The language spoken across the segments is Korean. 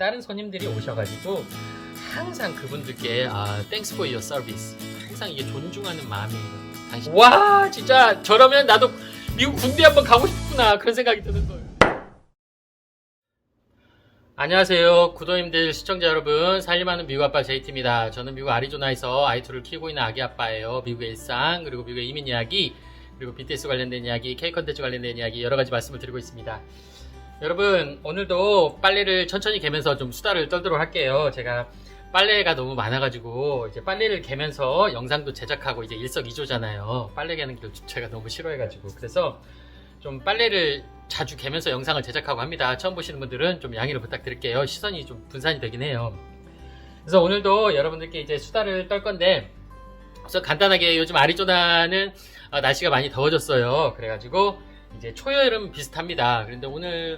다른 손님들이 오셔가지고 항상 그분들께 thanks for your service, 항상 이게 존중하는 마음이에요. 당신 와 진짜 저러면 나도 미국 군대 한번 가고 싶구나 그런 생각이 드는 거예요. 안녕하세요 구도님들 시청자 여러분, 살림하는 미국 아빠 JT입니다. 저는 미국 아리조나에서 아이2를 키우고 있는 아기 아빠예요. 미국의 일상, 그리고 미국의 이민 이야기, 그리고 BTS 관련된 이야기, K-컨텐츠 관련된 이야기 여러가지 말씀을 드리고 있습니다. 여러분 오늘도 빨래를 천천히 개면서 좀 수다를 떨도록 할게요. 제가 빨래가 너무 많아가지고 이제 빨래를 개면서 영상도 제작하고 이제 일석이조잖아요. 빨래 개는 걸 제가 너무 싫어해가지고, 그래서 좀 빨래를 자주 개면서 영상을 제작하고 합니다. 처음 보시는 분들은 좀 양해를 부탁드릴게요. 시선이 좀 분산이 되긴 해요. 그래서 오늘도 여러분들께 이제 수다를 떨 건데, 그래서 간단하게 요즘 아리조나는 날씨가 많이 더워졌어요. 그래가지고 이제 초여름 비슷합니다. 그런데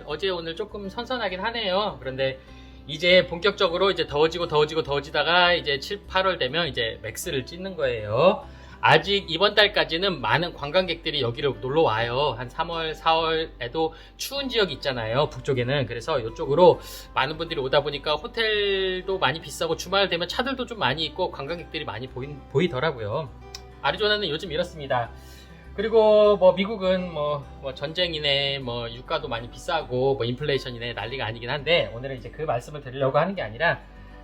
어제 오늘 조금 선선하긴 하네요. 그런데 이제 본격적으로 이제 더워지다가 이제 7, 8월 되면 이제 맥스를 찍는 거예요. 아직 이번 달까지는 많은 관광객들이 여기를 놀러 와요. 한 3월, 4월에도 추운 지역이 있잖아요. 북쪽에는. 그래서 이쪽으로 많은 분들이 오다 보니까 호텔도 많이 비싸고 주말 되면 차들도 좀 많이 있고 관광객들이 많이 보이더라고요. 아리조나는 요즘 이렇습니다. 그리고 뭐 미국은 뭐 전쟁이네, 뭐 유가도 많이 비싸고 뭐 인플레이션이네 난리가 아니긴 한데, 오늘은 이제 그 말씀을 드리려고 하는 게 아니라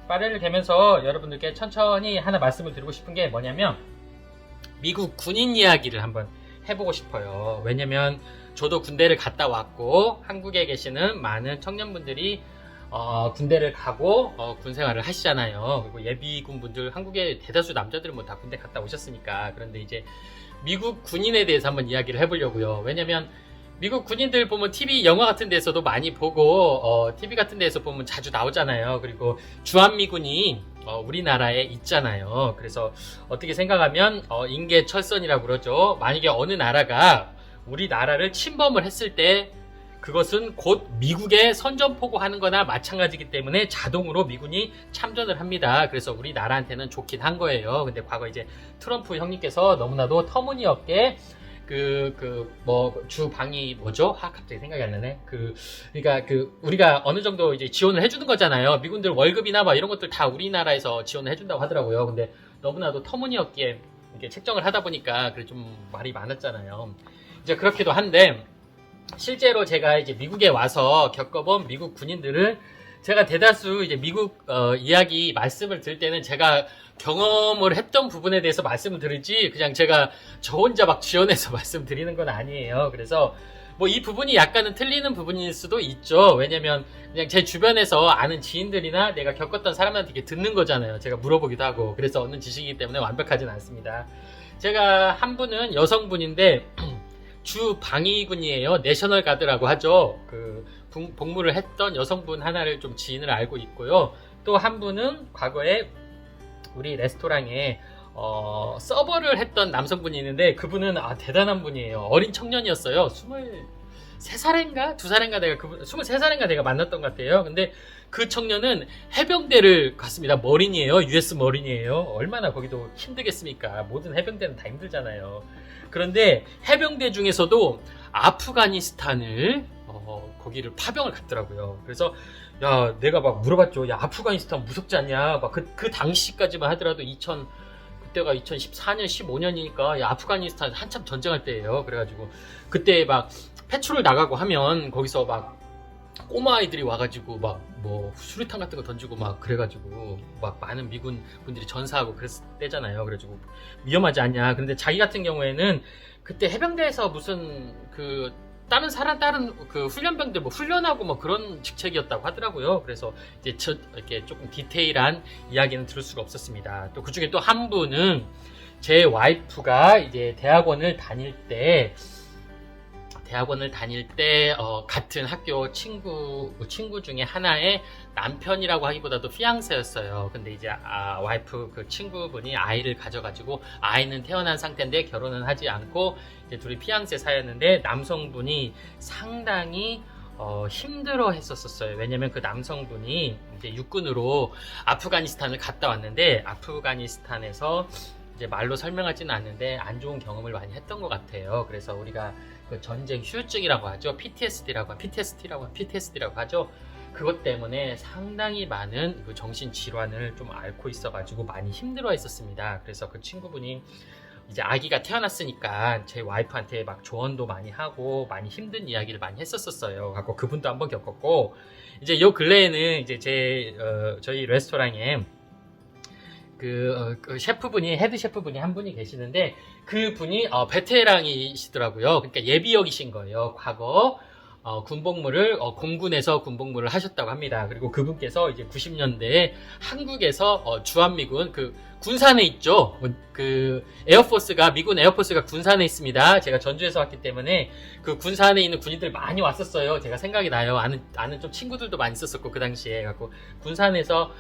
빨래를 개면서 여러분들께 천천히 하나 말씀을 드리고 싶은 게 뭐냐면, 미국 군인 이야기를 한번 해보고 싶어요. 왜냐면 저도 군대를 갔다 왔고 한국에 계시는 많은 청년분들이 군대를 가고 군 생활을 하시잖아요. 그리고 예비군 분들, 한국의 대다수 남자들은 뭐 다 군대 갔다 오셨으니까. 그런데 이제 미국 군인에 대해서 한번 이야기를 해보려고요. 왜냐면 미국 군인들 보면 TV 영화 같은 데서도 많이 보고 TV 같은 데서 보면 자주 나오잖아요. 그리고 주한미군이 우리나라에 있잖아요. 그래서 어떻게 생각하면 인계철선이라고 그러죠. 만약에 어느 나라가 우리나라를 침범을 했을 때 그것은 곧 미국에 선전포고하는 거나 마찬가지이기 때문에 자동으로 미군이 참전을 합니다. 그래서 우리나라한테는 좋긴 한 거예요. 근데 과거 이제 트럼프 형님께서 너무나도 터무니없게 주방이 뭐죠? 갑자기 생각이 안 나네. 그러니까 우리가 어느 정도 이제 지원을 해주는 거잖아요. 미군들 월급이나 막 이런 것들 다 우리나라에서 지원을 해준다고 하더라고요. 근데 너무나도 터무니없게 이렇게 책정을 하다 보니까 그래 좀 말이 많았잖아요. 이제 그렇기도 한데, 실제로 제가 이제 미국에 와서 겪어본 미국 군인들은 제가 대다수 이제 미국 이야기 말씀을 드릴 때는 제가 경험을 했던 부분에 대해서 말씀을 드리지, 그냥 제가 저 혼자 막 지어내서 말씀드리는 건 아니에요. 그래서 뭐 이 부분이 약간은 틀리는 부분일 수도 있죠. 왜냐면 그냥 제 주변에서 아는 지인들이나 내가 겪었던 사람한테 이렇게 듣는 거잖아요. 제가 물어보기도 하고. 그래서 얻는 지식이기 때문에 완벽하진 않습니다. 제가 한 분은 여성분인데 주 방위군이에요. 내셔널 가드라고 하죠. 복무를 했던 여성분 하나를 좀 지인을 알고 있고요. 또 한 분은 과거에 우리 레스토랑에 서버를 했던 남성분이 있는데, 그분은 대단한 분이에요. 어린 청년이었어요. 23살인가? 2살인가 23살인가 내가 만났던 것 같아요. 근데 그 청년은 해병대를 갔습니다. 머린이에요. US 머린이에요. 얼마나 거기도 힘들겠습니까? 모든 해병대는 다 힘들잖아요. 그런데 해병대 중에서도 아프가니스탄을 거기를 파병을 갔더라고요. 그래서 내가 막 물어봤죠. 아프가니스탄 무섭지 않냐? 막 그 당시까지만 하더라도 그때가 2014년, 15년이니까 아프가니스탄 한참 전쟁할 때예요. 그래가지고 그때 막 패트롤 나가고 하면 거기서 막 꼬마 아이들이 와가지고 막 뭐 수류탄 같은 거 던지고 막 그래가지고 막 많은 미군 분들이 전사하고 그랬을 때잖아요. 그래가지고 위험하지 않냐. 그런데 자기 같은 경우에는 그때 해병대에서 무슨 다른 훈련병들 훈련하고 뭐 그런 직책이었다고 하더라고요. 그래서 이제 이렇게 조금 디테일한 이야기는 들을 수가 없었습니다. 또 그 중에 또 한 분은 제 와이프가 이제 대학원을 다닐 때 같은 학교 친구 중에 하나의 남편이라고 하기보다도 피앙세였어요. 근데 이제 와이프 그 친구분이 아이를 가져가지고 아이는 태어난 상태인데 결혼은 하지 않고 이제 둘이 피앙세 사였는데, 남성분이 상당히 힘들어 했었어요. 왜냐면 그 남성분이 이제 육군으로 아프가니스탄을 갔다 왔는데, 아프가니스탄에서 이제 말로 설명하지는 않는데 안 좋은 경험을 많이 했던 것 같아요. 그래서 우리가 그 전쟁 후유증이라고 하죠. PTSD라고 하죠. 그것 때문에 상당히 많은 그 정신질환을 좀 앓고 있어가지고 많이 힘들어 했었습니다. 그래서 그 친구분이 이제 아기가 태어났으니까 제 와이프한테 막 조언도 많이 하고 많이 힘든 이야기를 많이 했었어요. 갖고 그분도 한번 겪었고, 이제 요 근래에는 이제 저희 레스토랑에 그 셰프분이, 헤드 셰프분이 한 분이 계시는데, 그 분이 베테랑이시더라고요. 그러니까 예비역이신 거예요. 과거 군복무를 공군에서 군복무를 하셨다고 합니다. 그리고 그분께서 이제 90년대에 한국에서 주한미군 그 군산에 있죠. 그 에어포스가, 미군 에어포스가 군산에 있습니다. 제가 전주에서 왔기 때문에 그 군산에 있는 군인들 많이 왔었어요. 제가 생각이 나요. 아는 좀 친구들도 많이 있었었고, 그 당시에. 갖고 군산에서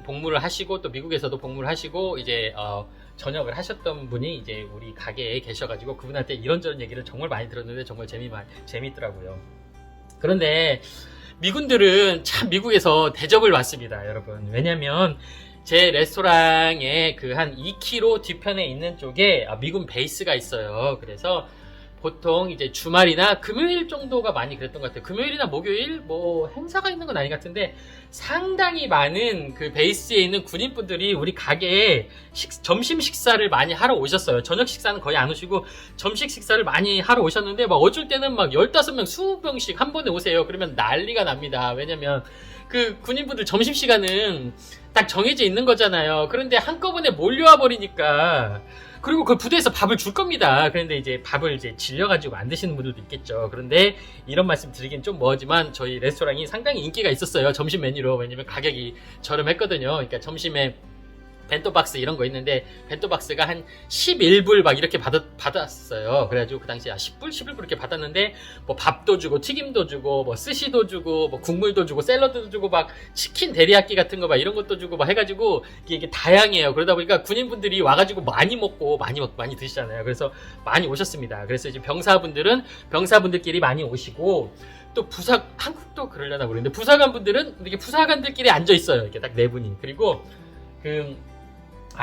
복무를 하시고, 또 미국에서도 복무를 하시고, 이제 전역을 하셨던 분이 이제 우리 가게에 계셔가지고 그분한테 이런저런 얘기를 정말 많이 들었는데 정말 재밌더라고요. 그런데 미군들은 참 미국에서 대접을 받습니다, 여러분. 왜냐면 제 레스토랑에 그 한 2km 뒤편에 있는 쪽에 미군 베이스가 있어요. 그래서 보통 이제 주말이나 금요일 정도가 많이 그랬던 것 같아요. 금요일이나 목요일 뭐 행사가 있는 건 아닌 것 같은데, 상당히 많은 그 베이스에 있는 군인분들이 우리 가게에 점심 식사를 많이 하러 오셨어요. 저녁 식사는 거의 안 오시고 점심 식사를 많이 하러 오셨는데, 막 어쩔 때는 막 15명, 20명씩 한 번에 오세요. 그러면 난리가 납니다. 왜냐면 그 군인분들 점심시간은 딱 정해져 있는 거잖아요. 그런데 한꺼번에 몰려와 버리니까, 그리고 그 부대에서 밥을 줄 겁니다. 그런데 이제 밥을 이제 질려가지고 안 드시는 분들도 있겠죠. 그런데 이런 말씀 드리긴 좀 뭐지만 저희 레스토랑이 상당히 인기가 있었어요. 점심 메뉴로. 왜냐면 가격이 저렴했거든요. 그러니까 점심에 벤토박스 이런 거 있는데, 벤토박스가 한 11불 막 이렇게 받았어요. 그래가지고 그 당시에 10불? 11불 이렇게 받았는데, 뭐 밥도 주고, 튀김도 주고, 뭐 스시도 주고, 뭐 국물도 주고, 샐러드도 주고, 막 치킨 데리야끼 같은 거 막 이런 것도 주고 막 해가지고, 이게 다양해요. 그러다 보니까 군인분들이 와가지고 많이 먹고, 많이 드시잖아요. 그래서 많이 오셨습니다. 그래서 이제 병사분들은 병사분들끼리 많이 오시고, 또 한국도 그러려나 모르겠는데, 부사관분들은 이렇게 부사관들끼리 앉아있어요. 이렇게 딱 네 분이. 그리고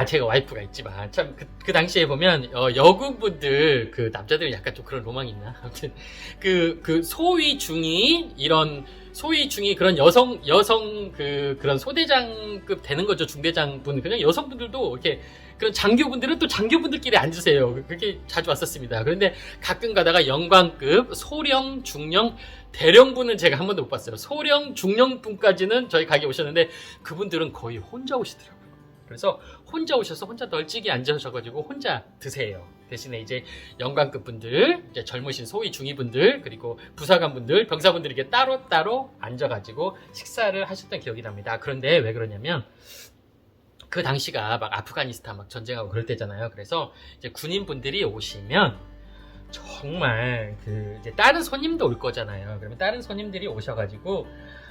제가 와이프가 있지만, 참, 그 당시에 보면, 여군분들, 그, 남자들은 약간 좀 그런 로망이 있나? 아무튼, 소위, 중위, 그런 그런 소대장급 되는 거죠. 중대장분. 그냥 여성분들도, 이렇게, 그런 장교분들은 또 장교분들끼리 앉으세요. 그렇게 자주 왔었습니다. 그런데 가끔 가다가 영관급, 소령, 중령, 대령분은 제가 한 번도 못 봤어요. 소령, 중령분까지는 저희 가게 오셨는데, 그분들은 거의 혼자 오시더라고요. 그래서 혼자 오셔서 혼자 널찍이 앉으셔가지고 혼자 드세요. 대신에 이제 영관급 분들, 이제 젊으신 소위 중위 분들, 그리고 부사관 분들, 병사분들 이렇게 따로 앉아가지고 식사를 하셨던 기억이 납니다. 그런데 왜 그러냐면, 그 당시가 막 아프가니스탄 막 전쟁하고 그럴 때잖아요. 그래서 이제 군인분들이 오시면 정말 이제 다른 손님도 올 거잖아요. 그러면 다른 손님들이 오셔가지고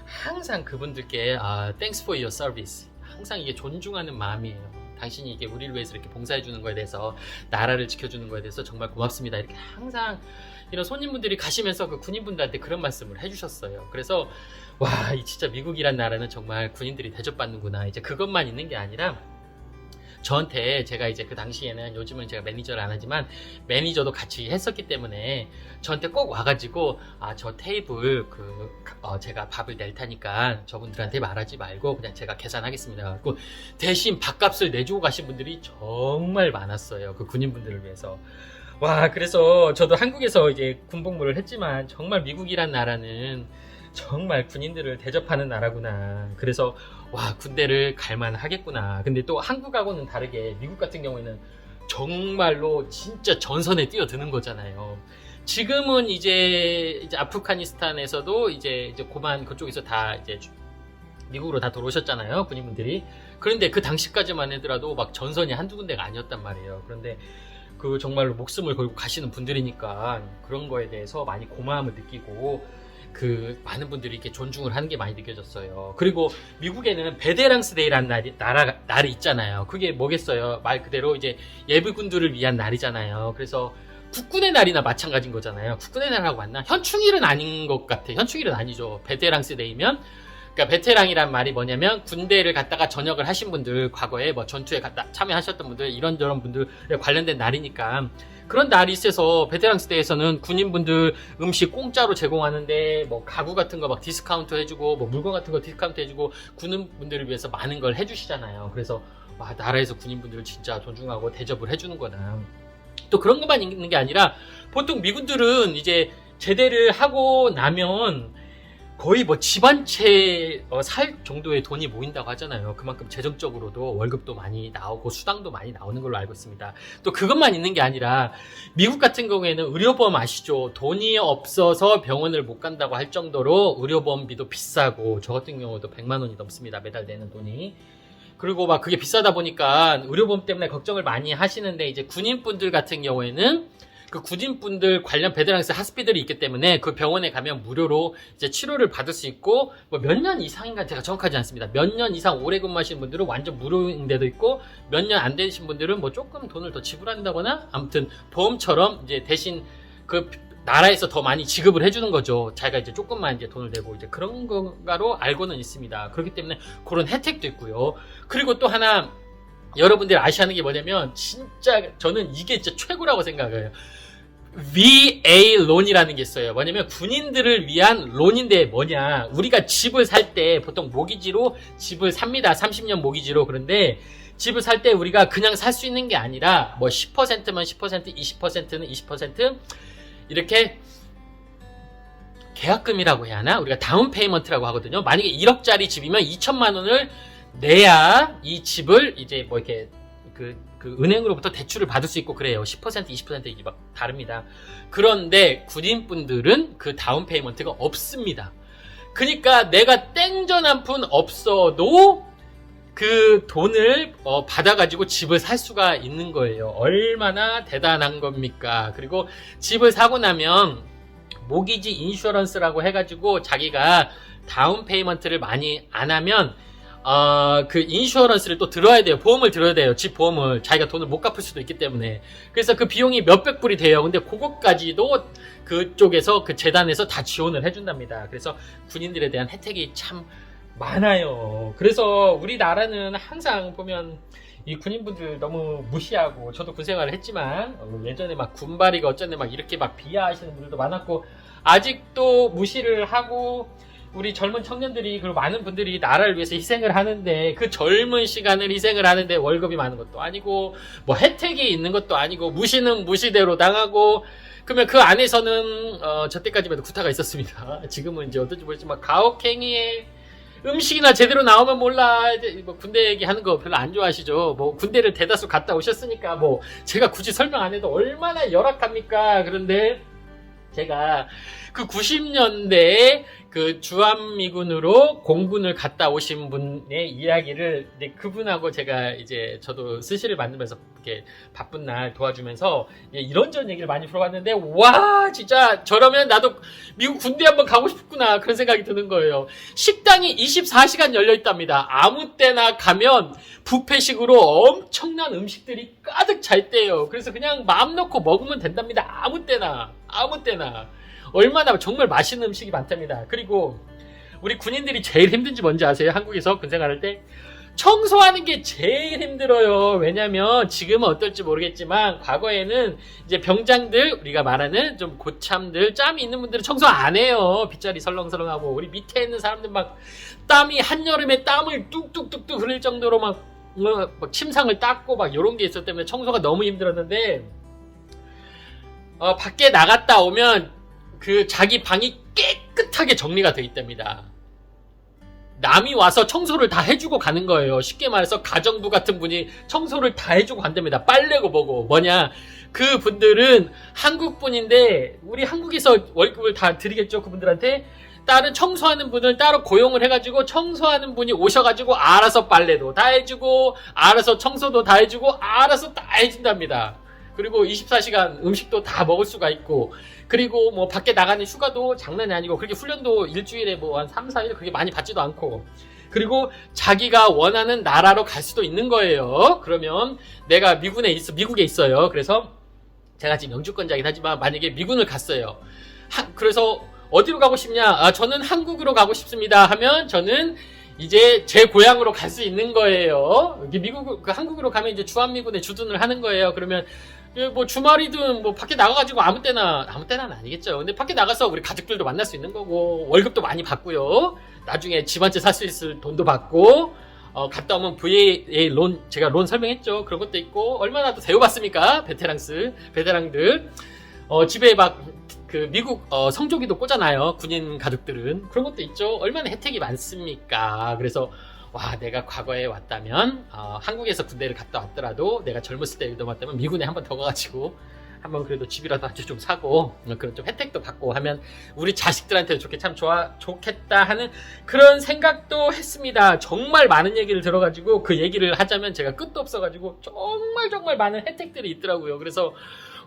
항상 그분들께 thanks for your service, 항상 이게 존중하는 마음이에요. 당신이 이게 우리를 위해서 이렇게 봉사해 주는 거에 대해서, 나라를 지켜주는 거에 대해서 정말 고맙습니다. 이렇게 항상 이런 손님분들이 가시면서 그 군인분들한테 그런 말씀을 해주셨어요. 그래서 와, 이 진짜 미국이란 나라는 정말 군인들이 대접받는구나. 이제 그것만 있는 게 아니라, 저한테, 제가 이제 그 당시에는, 요즘은 제가 매니저를 안 하지만 매니저도 같이 했었기 때문에 저한테 꼭 와가지고, 저 테이블 제가 밥을 낼 테니까 저분들한테 말하지 말고 그냥 제가 계산하겠습니다. 그리고 대신 밥값을 내주고 가신 분들이 정말 많았어요. 그 군인분들을 위해서. 와, 그래서 저도 한국에서 이제 군복무를 했지만 정말 미국이란 나라는 정말 군인들을 대접하는 나라구나. 그래서 와, 군대를 갈만 하겠구나. 근데 또 한국하고는 다르게 미국 같은 경우에는 정말로 진짜 전선에 뛰어드는 거잖아요. 지금은 이제 아프가니스탄에서도 이제 고만 그쪽에서 다 이제 미국으로 다 들어오셨잖아요, 군인분들이. 그런데 그 당시까지만 하더라도 막 전선이 한두 군데가 아니었단 말이에요. 그런데 그 정말로 목숨을 걸고 가시는 분들이니까 그런 거에 대해서 많이 고마움을 느끼고, 많은 분들이 이렇게 존중을 하는 게 많이 느껴졌어요. 그리고 미국에는 베테랑스 데이라는 날이 있잖아요. 그게 뭐겠어요? 말 그대로 이제 예비군들을 위한 날이잖아요. 그래서 국군의 날이나 마찬가지인 거잖아요. 국군의 날하고 맞나? 현충일은 아닌 것 같아. 현충일은 아니죠. 베테랑스 데이면 그러니까 베테랑이란 말이 뭐냐면 군대를 갔다가 전역을 하신 분들, 과거에 뭐 전투에 갔다 참여하셨던 분들, 이런저런 분들에 관련된 날이니까 그런 날이 있어서 베테랑 시대에서는 군인분들 음식 공짜로 제공하는데 뭐 가구 같은 거 막 디스카운트 해주고 뭐 물건 같은 거 디스카운트 해주고 군인분들을 위해서 많은 걸 해주시잖아요. 그래서 와, 나라에서 군인분들을 진짜 존중하고 대접을 해주는구나. 또 그런 것만 있는 게 아니라 보통 미군들은 이제 제대를 하고 나면 거의 뭐 집 한 채 살 정도의 돈이 모인다고 하잖아요. 그만큼 재정적으로도 월급도 많이 나오고 수당도 많이 나오는 걸로 알고 있습니다. 또 그것만 있는 게 아니라 미국 같은 경우에는 의료보험 아시죠? 돈이 없어서 병원을 못 간다고 할 정도로 의료보험비도 비싸고 저 같은 경우도 100만 원이 넘습니다. 매달 내는 돈이. 그리고 막 그게 비싸다 보니까 의료보험 때문에 걱정을 많이 하시는데 이제 군인분들 같은 경우에는 그 군인분들 관련 베테랑스 하스피들이 있기 때문에 그 병원에 가면 무료로 이제 치료를 받을 수 있고 뭐 몇 년 이상인가 제가 정확하지 않습니다. 몇 년 이상 오래 근무하시는 분들은 완전 무료인 데도 있고 몇 년 안 되신 분들은 뭐 조금 돈을 더 지불한다거나 아무튼 보험처럼 이제 대신 그 나라에서 더 많이 지급을 해주는 거죠. 자기가 이제 조금만 이제 돈을 내고 이제 그런 거로 알고는 있습니다. 그렇기 때문에 그런 혜택도 있고요. 그리고 또 하나 여러분들이 아셔야 하는 게 뭐냐면 진짜 저는 이게 진짜 최고라고 생각해요. VA 론이라는 게 있어요. 뭐냐면 군인들을 위한 론인데 뭐냐, 우리가 집을 살 때 보통 모기지로 집을 삽니다. 30년 모기지로. 그런데 집을 살 때 우리가 그냥 살 수 있는 게 아니라 뭐 10%면 10%, 20%는 20% 이렇게 계약금이라고 해야 하나? 우리가 다운 페이먼트라고 하거든요. 만약에 1억짜리 집이면 2천만 원을 내야 이 집을 이제 뭐 이렇게 그 은행으로부터 대출을 받을 수 있고 그래요. 10%, 20% 이게 막 다릅니다. 그런데 군인분들은 그 다운 페이먼트가 없습니다. 그러니까 내가 땡전 한 푼 없어도 그 돈을 받아가지고 집을 살 수가 있는 거예요. 얼마나 대단한 겁니까? 그리고 집을 사고 나면 모기지 인슈런스라고 해가지고 자기가 다운 페이먼트를 많이 안 하면 그 인슈어런스를 또 들어야 돼요. 보험을 들어야 돼요. 집 보험을. 자기가 돈을 못 갚을 수도 있기 때문에. 그래서 그 비용이 몇백 불이 돼요. 근데 그것까지도 그쪽에서 그 재단에서 다 지원을 해준답니다. 그래서 군인들에 대한 혜택이 참 많아요. 그래서 우리나라는 항상 보면 이 군인분들 너무 무시하고, 저도 군 생활을 했지만 예전에 막 군발이가 어쩌네 막 이렇게 막 비하하시는 분들도 많았고 아직도 무시를 하고, 우리 젊은 청년들이 그리고 많은 분들이 나라를 위해서 희생을 하는데 그 젊은 시간을 희생을 하는데 월급이 많은 것도 아니고 뭐 혜택이 있는 것도 아니고 무시는 무시대로 당하고, 그러면 그 안에서는 저 때까지만 해도 구타가 있었습니다. 지금은 이제 어떨지 모르지만 가혹행위에 음식이나 제대로 나오면 몰라. 뭐 군대 얘기하는 거 별로 안 좋아하시죠. 뭐 군대를 대다수 갔다 오셨으니까 뭐 제가 굳이 설명 안 해도 얼마나 열악합니까. 그런데 제가 그 90년대에 그 주한미군으로 공군을 갔다 오신 분의 이야기를 그분하고 제가 이제 저도 스시를 만들면서 이렇게 바쁜 날 도와주면서 이런저런 얘기를 많이 풀어봤는데, 와 진짜 저러면 나도 미국 군대 한번 가고 싶구나 그런 생각이 드는 거예요. 식당이 24시간 열려 있답니다. 아무 때나 가면 뷔페식으로 엄청난 음식들이 가득 차 있대요. 그래서 그냥 마음 놓고 먹으면 된답니다. 아무 때나. 얼마나 정말 맛있는 음식이 많답니다. 그리고 우리 군인들이 제일 힘든지 뭔지 아세요? 한국에서 군생활할 때 청소하는 게 제일 힘들어요. 왜냐면 지금은 어떨지 모르겠지만 과거에는 이제 병장들, 우리가 말하는 좀 고참들, 짬이 있는 분들은 청소 안 해요. 빗자리 설렁설렁하고. 우리 밑에 있는 사람들 막 땀이 한여름에 땀을 뚝뚝뚝뚝 흘릴 정도로 막 침상을 닦고 막 이런 게 있었기 때문에 청소가 너무 힘들었는데, 밖에 나갔다 오면 그 자기 방이 깨끗하게 정리가 되어 있답니다. 남이 와서 청소를 다 해주고 가는 거예요. 쉽게 말해서 가정부 같은 분이 청소를 다 해주고 간답니다. 빨래고 뭐고. 뭐냐, 그 분들은 한국 분인데 우리 한국에서 월급을 다 드리겠죠, 그분들한테. 다른 청소하는 분을 따로 고용을 해가지고 청소하는 분이 오셔가지고 알아서 빨래도 다 해주고 알아서 청소도 다 해주고 알아서 다 해준답니다. 그리고 24시간 음식도 다 먹을 수가 있고, 그리고 뭐 밖에 나가는 휴가도 장난이 아니고, 그렇게 훈련도 일주일에 뭐 한 3, 4일 그렇게 많이 받지도 않고, 그리고 자기가 원하는 나라로 갈 수도 있는 거예요. 그러면 내가 미국에 있어요. 그래서 제가 지금 영주권자이긴 하지만 만약에 미군을 갔어요. 그래서 어디로 가고 싶냐? 저는 한국으로 가고 싶습니다. 하면 저는 이제 제 고향으로 갈 수 있는 거예요. 이게 한국으로 가면 이제 주한미군에 주둔을 하는 거예요. 그러면 뭐 주말이든 뭐 밖에 나가가지고 아무 때나는 아니겠죠. 근데 밖에 나가서 우리 가족들도 만날 수 있는 거고, 월급도 많이 받고요. 나중에 집 한 채 살 수 있을 돈도 받고, 갔다 오면 VA 론, 제가 론 설명했죠. 그런 것도 있고, 얼마나 또 대우받습니까? 베테랑들. 집에 막, 미국, 성조기도 꽂아놔요. 군인 가족들은. 그런 것도 있죠. 얼마나 혜택이 많습니까? 그래서, 와, 내가 과거에 왔다면, 한국에서 군대를 갔다 왔더라도, 내가 젊었을 때 일도 왔다면, 미군에 한 번 더 가가지고, 한번 그래도 집이라도 아주 좀 사고, 그런 좀 혜택도 받고 하면, 우리 자식들한테도 좋겠다 하는 그런 생각도 했습니다. 정말 많은 얘기를 들어가지고, 그 얘기를 하자면 제가 끝도 없어가지고, 정말 많은 혜택들이 있더라고요. 그래서,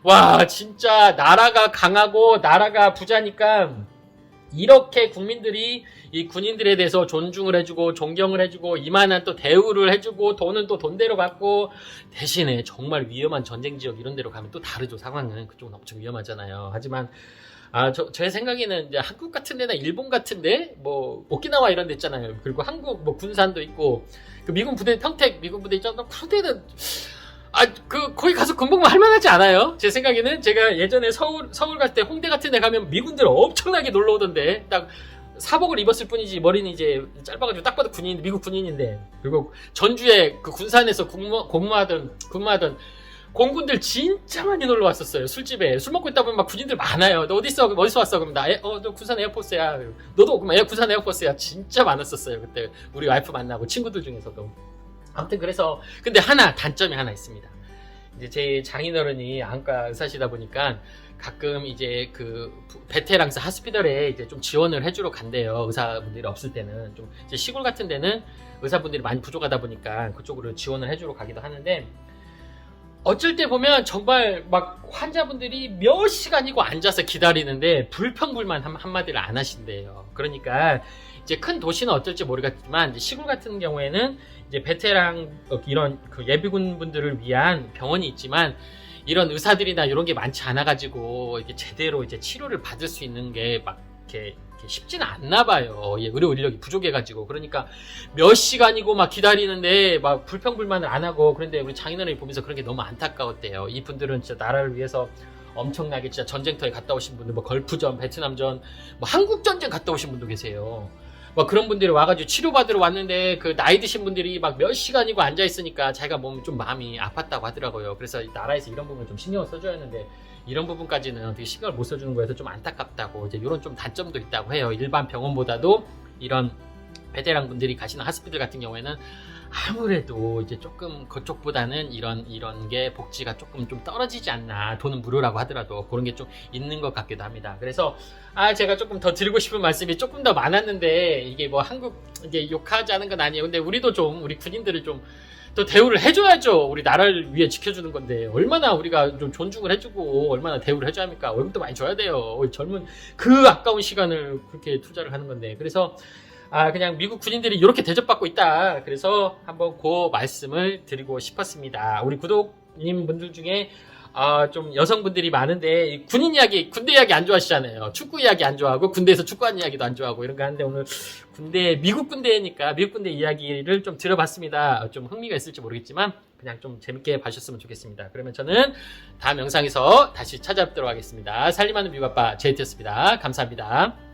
와, 진짜 나라가 강하고 나라가 부자니까 이렇게 국민들이 이 군인들에 대해서 존중을 해주고 존경을 해주고 이만한 또 대우를 해주고 돈은 또 돈대로 받고, 대신에 정말 위험한 전쟁 지역 이런 데로 가면 또 다르죠. 상황은 그쪽은 엄청 위험하잖아요. 하지만 제 생각에는 이제 한국 같은 데나 일본 같은 데, 뭐 오키나와 이런 데 있잖아요. 그리고 한국 뭐 군산도 있고, 그 미군 부대, 평택 미군 부대 있잖아요. 그런 데는 거기 가서 군복무 할 만하지 않아요? 제 생각에는. 제가 예전에 서울 갈 때 홍대 같은 데 가면 미군들 엄청나게 놀러 오던데, 딱 사복을 입었을 뿐이지, 머리는 이제 짧아가지고 딱 봐도 미국 군인인데. 그리고 전주에 그 군산에서 근무하던 공군들 진짜 많이 놀러 왔었어요. 술집에. 술 먹고 있다 보면 막 군인들 많아요. 너 어디서 왔어? 그럼 너 군산 에어포스야. 너도 그럼 군산 에어포스야. 진짜 많았었어요. 그때 우리 와이프 만나고 친구들 중에서도. 아무튼 그래서, 근데 단점이 하나 있습니다. 이제 제 장인어른이 안과 의사시다 보니까 가끔 이제 그 베테랑스 하스피털에 이제 좀 지원을 해주러 간대요. 의사분들이 없을 때는. 좀 이제 시골 같은 데는 의사분들이 많이 부족하다 보니까 그쪽으로 지원을 해주러 가기도 하는데, 어쩔 때 보면 정말 막 환자분들이 몇 시간이고 앉아서 기다리는데 불평불만 한마디를 안 하신대요. 그러니까 이제 큰 도시는 어쩔지 모르겠지만, 이제 시골 같은 경우에는 이제 베테랑 이런 그 예비군 분들을 위한 병원이 있지만, 이런 의사들이나 이런 게 많지 않아가지고 이게 제대로 이제 치료를 받을 수 있는 게 막 이렇게 쉽지는 않나 봐요. 의료 인력이 부족해가지고. 그러니까 몇 시간이고 막 기다리는데 막 불평불만을 안 하고. 그런데 우리 장인어른이 보면서 그런 게 너무 안타까웠대요. 이 분들은 진짜 나라를 위해서 엄청나게 진짜 전쟁터에 갔다 오신 분들, 뭐 걸프전, 베트남전, 뭐 한국전쟁 갔다 오신 분도 계세요. 막 그런 분들이 와가지고 치료받으러 왔는데, 그 나이 드신 분들이 막 몇 시간이고 앉아있으니까 자기가 몸이 좀 마음이 아팠다고 하더라고요. 그래서 나라에서 이런 부분을 좀 신경을 써줘야 하는데, 이런 부분까지는 되게 신경을 못 써주는 거여서 좀 안타깝다고, 이제 이런 좀 단점도 있다고 해요. 일반 병원보다도 이런 베테랑 분들이 가시는 하스피털 같은 경우에는 아무래도 이제 조금 그쪽보다는 이런 게 복지가 조금 좀 떨어지지 않나. 돈은 무료라고 하더라도 그런 게 좀 있는 것 같기도 합니다. 그래서 제가 조금 더 드리고 싶은 말씀이 조금 더 많았는데, 이게 뭐 한국 이게 욕하자는 건 아니에요. 근데 우리도 좀 우리 군인들을 좀 또 대우를 해줘야죠. 우리 나라를 위해 지켜주는 건데 얼마나 우리가 좀 존중을 해주고 얼마나 대우를 해줘야 합니까? 월급도 많이 줘야 돼요. 젊은 그 아까운 시간을 그렇게 투자를 하는 건데. 그래서 그냥 미국 군인들이 이렇게 대접받고 있다. 그래서 한번 그 말씀을 드리고 싶었습니다. 우리 구독님 분들 중에 좀 여성분들이 많은데 군인 이야기, 군대 이야기 안 좋아하시잖아요. 축구 이야기 안 좋아하고 군대에서 축구하는 이야기도 안 좋아하고 이런 거 하는데, 오늘 미국 군대니까 미국 군대 이야기를 좀 들어봤습니다. 좀 흥미가 있을지 모르겠지만 그냥 좀 재밌게 봐주셨으면 좋겠습니다. 그러면 저는 다음 영상에서 다시 찾아뵙도록 하겠습니다. 살림하는 미국 아빠 제이트였습니다. 감사합니다.